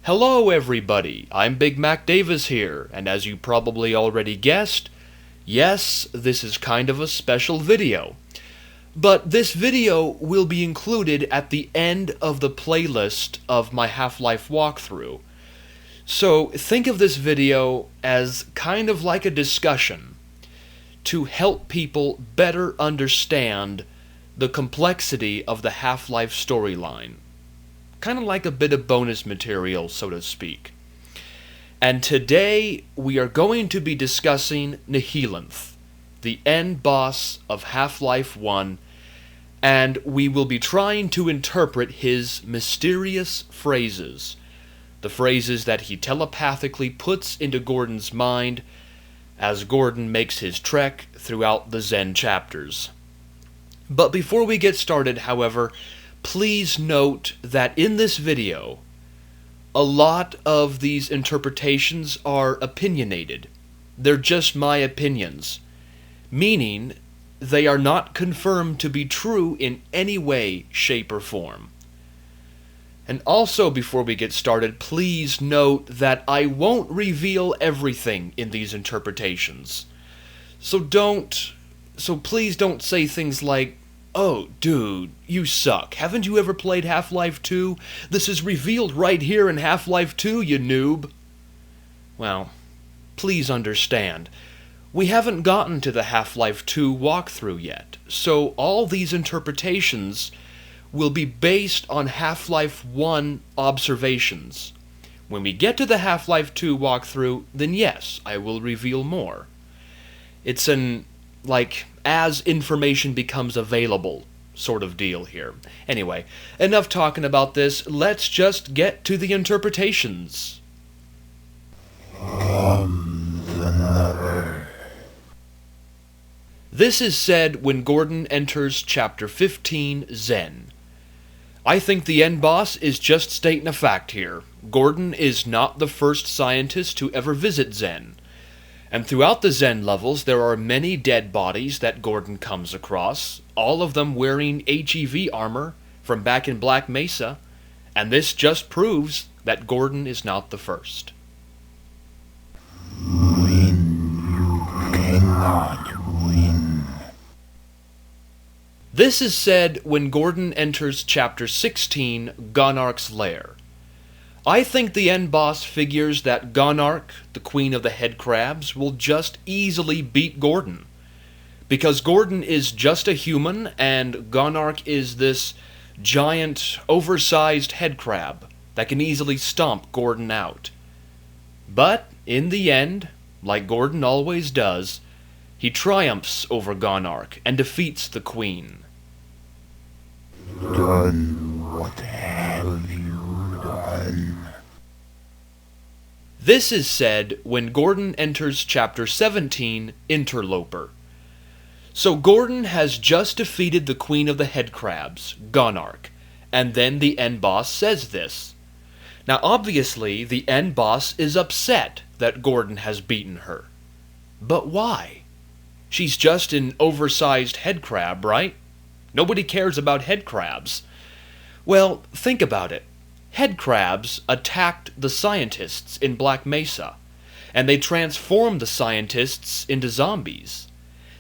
Hello everybody, I'm Big Mac Davis here, and as you probably already guessed, yes, this is kind of a special video. But this video will be included at the end of the playlist of my Half-Life walkthrough. So think of this video as kind of like a discussion to help people better understand the complexity of the Half-Life storyline. Kind of like a bit of bonus material, so to speak. And today we are going to be discussing Nihilanth, the end boss of Half-Life 1, and we will be trying to interpret his mysterious phrases, the phrases that he telepathically puts into Gordon's mind as Gordon makes his trek throughout the Zen chapters. But before we get started, however, please note that in this video, a lot of these interpretations are opinionated. They're just my opinions, meaning they are not confirmed to be true in any way, shape, or form. And also, before we get started, please note that I won't reveal everything in these interpretations. So please don't say things like, "Oh, dude, you suck. Haven't you ever played Half-Life 2? This is revealed right here in Half-Life 2, you noob." Well, please understand, we haven't gotten to the Half-Life 2 walkthrough yet, so all these interpretations will be based on Half-Life 1 observations. When we get to the Half-Life 2 walkthrough, then yes, I will reveal more. It's an, as information becomes available sort of deal here. Anyway, enough talking about this, let's just get to the interpretations. This is said when Gordon enters Chapter 15, Zen. I think the end boss is just stating a fact here. Gordon is not the first scientist to ever visit Zen. And throughout the Zen levels, there are many dead bodies that Gordon comes across, all of them wearing HEV armor from back in Black Mesa, and this just proves that Gordon is not the first. You cannot win. This is said when Gordon enters Chapter 16, Gonarch's Lair. I think the end boss figures that Gonarch, the queen of the head crabs, will just easily beat Gordon. Because Gordon is just a human, and Gonarch is this giant, oversized head crab that can easily stomp Gordon out. But, in the end, like Gordon always does, he triumphs over Gonarch and defeats the queen. Done. What have you done? This is said when Gordon enters Chapter 17, Interloper. So Gordon has just defeated the queen of the head crabs, Gonarch, and then the end boss says this. Now obviously the end boss is upset that Gordon has beaten her. But why? She's just an oversized head crab, right? Nobody cares about head crabs. Well, think about it. Head crabs attacked the scientists in Black Mesa, and they transformed the scientists into zombies.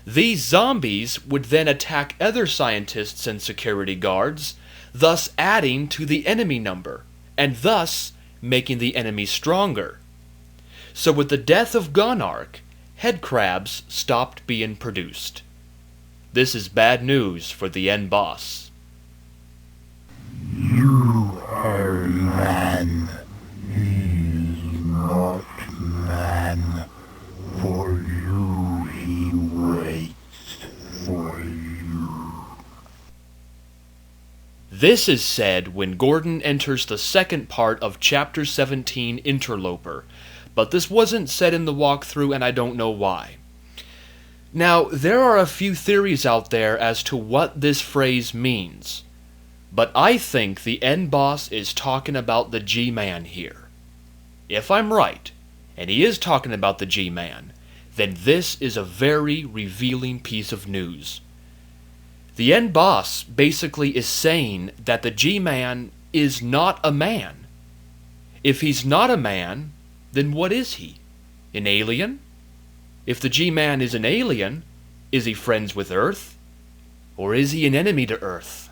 These zombies would then attack other scientists and security guards, thus adding to the enemy number, and thus making the enemy stronger. So with the death of Gonarch, head crabs stopped being produced. This is bad news for the end boss. You are man. He is not man. For you he waits for you. This is said when Gordon enters the second part of Chapter 17, Interloper, but this wasn't said in the walkthrough and I don't know why. Now, there are a few theories out there as to what this phrase means, but I think the end boss is talking about the G-Man here. If I'm right, and he is talking about the G-Man, then this is a very revealing piece of news. The end boss basically is saying that the G-Man is not a man. If he's not a man, then what is he? An alien? If the G-Man is an alien, is he friends with Earth? Or is he an enemy to Earth?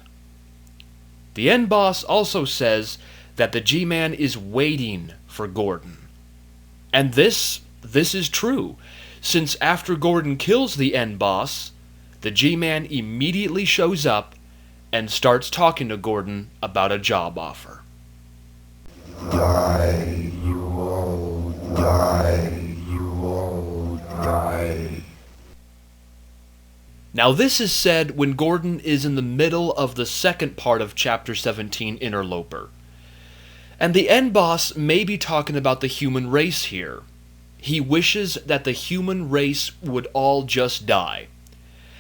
The end boss also says that the G-Man is waiting for Gordon. And this is true, since after Gordon kills the end boss, the G-Man immediately shows up and starts talking to Gordon about a job offer. Die, you all die, you all die. Now this is said when Gordon is in the middle of the second part of Chapter 17, Interloper. And the end boss may be talking about the human race here. He wishes that the human race would all just die.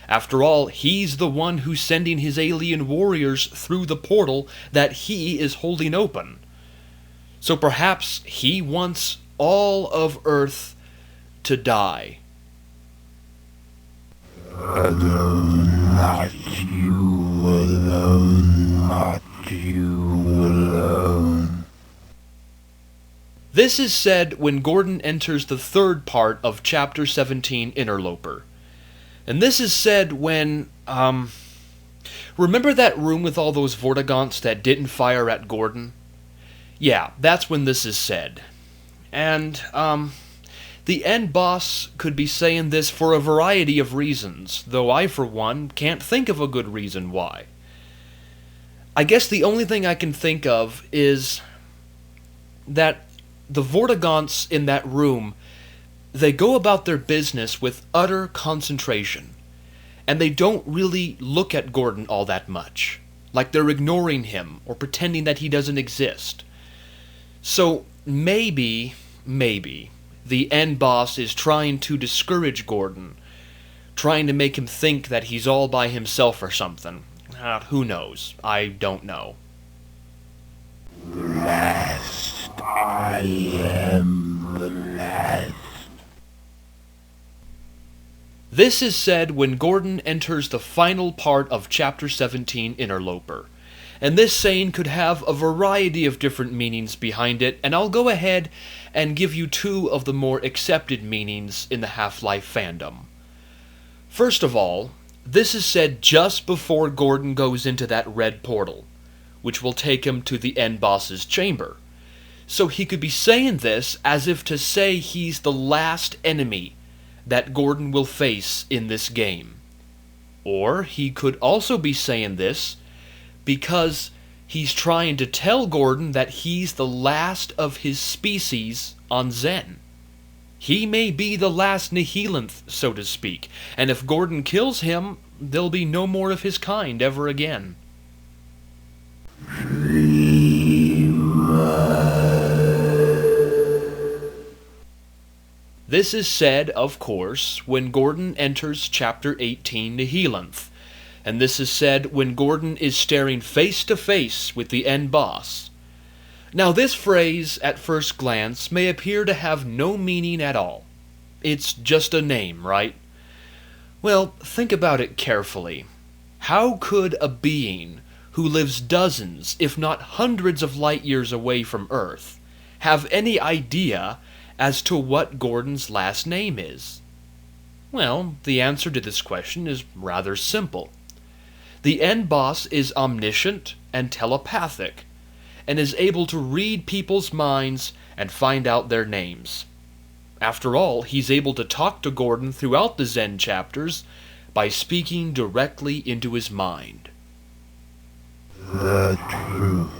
After all, he's the one who's sending his alien warriors through the portal that he is holding open. So perhaps he wants all of Earth to die. Alone, not you alone, not you alone. This is said when Gordon enters the third part of Chapter 17, Interloper. And this is said when, remember that room with all those Vortigaunts that didn't fire at Gordon? Yeah, that's when this is said. And, the end boss could be saying this for a variety of reasons, though I, for one, can't think of a good reason why. I guess the only thing I can think of is that the Vortigaunts in that room, they go about their business with utter concentration, and they don't really look at Gordon all that much, like they're ignoring him or pretending that he doesn't exist. So maybe the end boss is trying to discourage Gordon, trying to make him think that he's all by himself or something. Who knows? I don't know. The last. I am the last. This is said when Gordon enters the final part of Chapter 17, Interloper. And this saying could have a variety of different meanings behind it, and I'll go ahead and give you two of the more accepted meanings in the Half-Life fandom. First of all, this is said just before Gordon goes into that red portal, which will take him to the end boss's chamber. So he could be saying this as if to say he's the last enemy that Gordon will face in this game. Or he could also be saying this because he's trying to tell Gordon that he's the last of his species on Zen. He may be the last Nihilanth, so to speak, and if Gordon kills him, there'll be no more of his kind ever again. This is said, of course, when Gordon enters Chapter 18, Nihilanth, and this is said when Gordon is staring face to face with the end boss. Now this phrase, at first glance, may appear to have no meaning at all. It's just a name, right? Well, think about it carefully. How could a being who lives dozens, if not hundreds of light years away from Earth, have any idea as to what Gordon's last name is? Well, the answer to this question is rather simple. The end boss is omniscient and telepathic, and is able to read people's minds and find out their names. After all, he's able to talk to Gordon throughout the Zen chapters by speaking directly into his mind. The truth.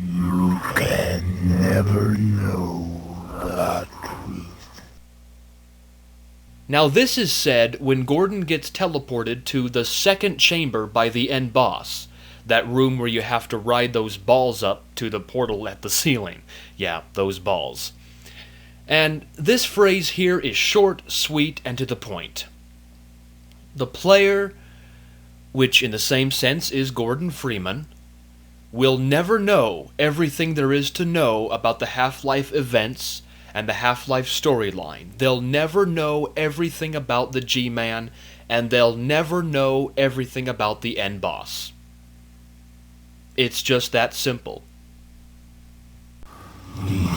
You can never know the truth. Now this is said when Gordon gets teleported to the second chamber by the end boss, that room where you have to ride those balls up to the portal at the ceiling. Yeah, those balls. And this phrase here is short, sweet, and to the point. The player, which in the same sense is Gordon Freeman, will never know everything there is to know about the Half-Life events and the Half-Life storyline. They'll never know everything about the G-Man, and they'll never know everything about the end boss. It's just that simple. The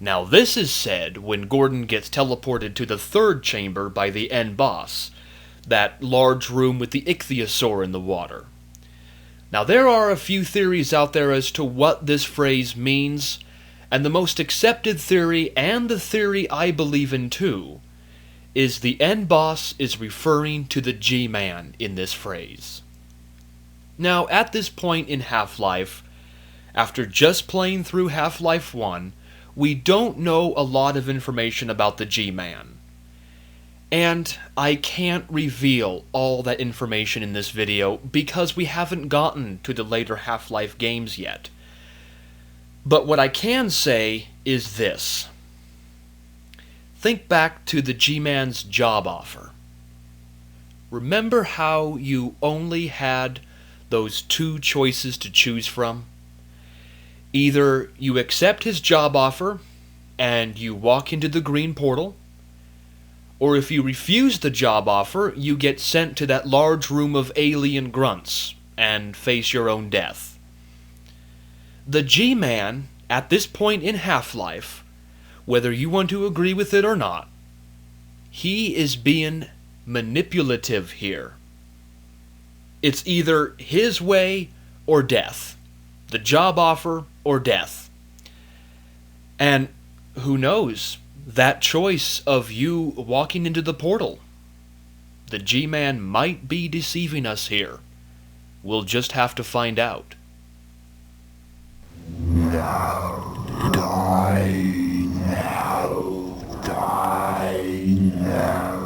Now this is said when Gordon gets teleported to the third chamber by the end boss, that large room with the ichthyosaur in the water. Now there are a few theories out there as to what this phrase means, and the most accepted theory, and the theory I believe in too, is the end boss is referring to the G-Man in this phrase. Now at this point in Half-Life, after just playing through Half-Life 1, we don't know a lot of information about the G-Man. And I can't reveal all that information in this video because we haven't gotten to the later Half-Life games yet. But what I can say is this. Think back to the G-Man's job offer. Remember how you only had those two choices to choose from? Either you accept his job offer and you walk into the green portal, or if you refuse the job offer, you get sent to that large room of alien grunts and face your own death. The G-Man, at this point in Half-Life, whether you want to agree with it or not, he is being manipulative here. It's either his way or death. The job offer or death. And who knows, that choice of you walking into the portal, the G-Man might be deceiving us here. We'll just have to find out. Now die, now die, now.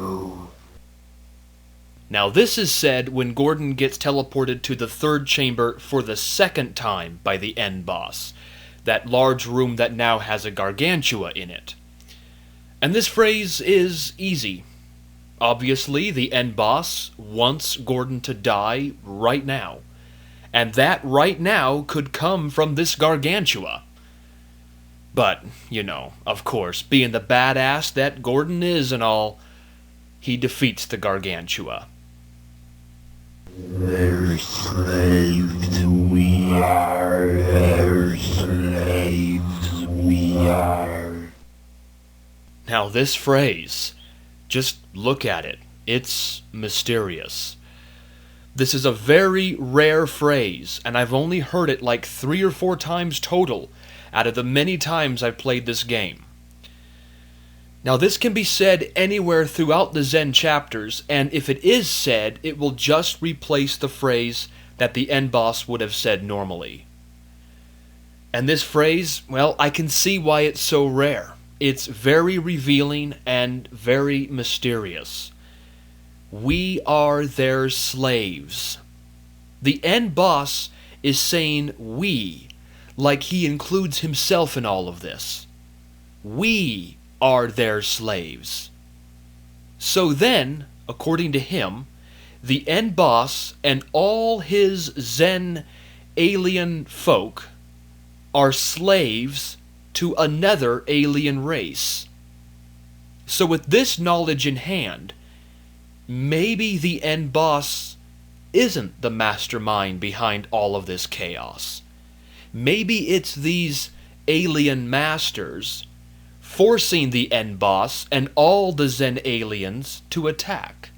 Now this is said when Gordon gets teleported to the third chamber for the second time by the end boss, that large room that now has a gargantua in it. And this phrase is easy. Obviously, the end boss wants Gordon to die right now. And that right now could come from this gargantua. But, you know, of course, being the badass that Gordon is and all, he defeats the gargantua. Their slaves we are, their slaves we are. Now this phrase, just look at it. It's mysterious. This is a very rare phrase, and I've only heard it like 3 or 4 times total out of the many times I've played this game. Now this can be said anywhere throughout the Zen chapters, and if it is said, it will just replace the phrase that the end boss would have said normally. And this phrase, well, I can see why it's so rare. It's very revealing and very mysterious. We are their slaves. The end boss is saying we, like he includes himself in all of this. We are their slaves. So then, according to him, the end boss and all his Zen alien folk are slaves to another alien race. So with this knowledge in hand, maybe the end boss isn't the mastermind behind all of this chaos. Maybe it's these alien masters forcing the end boss and all the Zen aliens to attack.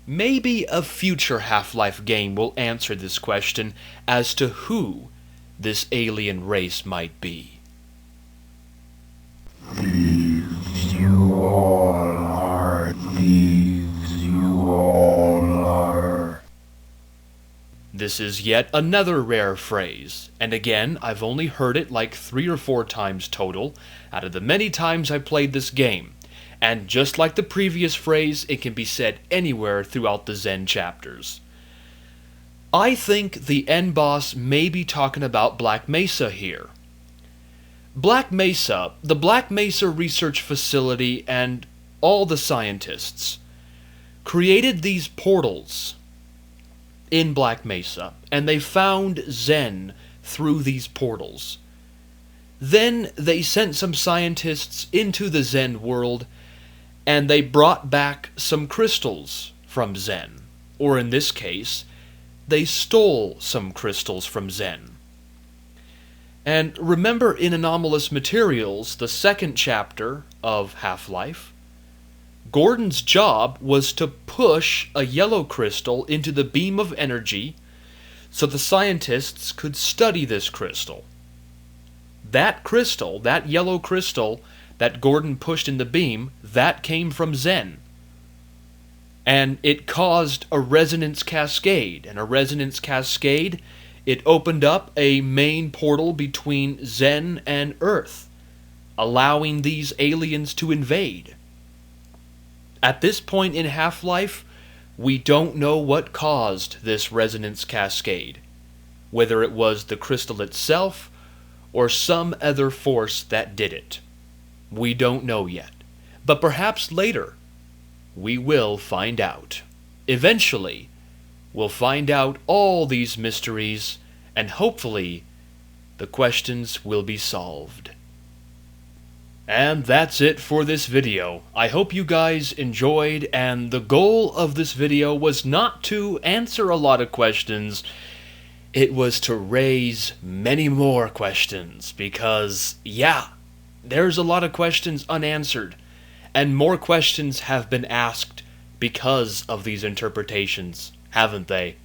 Maybe a future Half-Life game will answer this question as to who this alien race might be. Thieves you all are, thieves you all are. This is yet another rare phrase, and again, I've only heard it like 3 or 4 times total out of the many times I played this game, and just like the previous phrase, it can be said anywhere throughout the Zen chapters. I think the end boss may be talking about Black Mesa here. Black Mesa, the Black Mesa Research Facility, and all the scientists created these portals in Black Mesa, and they found Zen through these portals. Then they sent some scientists into the Zen world, and they brought back some crystals from Zen, or in this case, they stole some crystals from Zen. And remember in Anomalous Materials, the second chapter of Half-Life, Gordon's job was to push a yellow crystal into the beam of energy so the scientists could study this crystal. That crystal, that yellow crystal that Gordon pushed in the beam, that came from Zen. And it caused a resonance cascade. And a resonance cascade, it opened up a main portal between Zen and Earth, allowing these aliens to invade. At this point in Half-Life, we don't know what caused this resonance cascade, whether it was the crystal itself or some other force that did it. We don't know yet, but perhaps later we will find out. Eventually, we'll find out all these mysteries, and hopefully the questions will be solved. And that's it for this video. I hope you guys enjoyed, and the goal of this video was not to answer a lot of questions, it was to raise many more questions, because, yeah, there's a lot of questions unanswered, and more questions have been asked because of these interpretations, haven't they?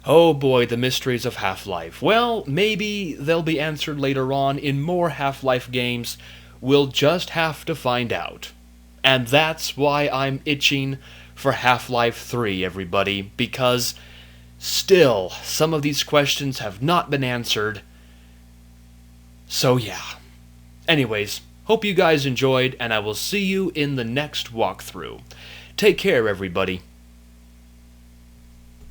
Oh boy, the mysteries of Half-Life. Well, maybe they'll be answered later on in more Half-Life games. We'll just have to find out. And that's why I'm itching for Half-Life 3, everybody, because still, some of these questions have not been answered. So yeah. Anyways, hope you guys enjoyed, and I will see you in the next walkthrough. Take care, everybody.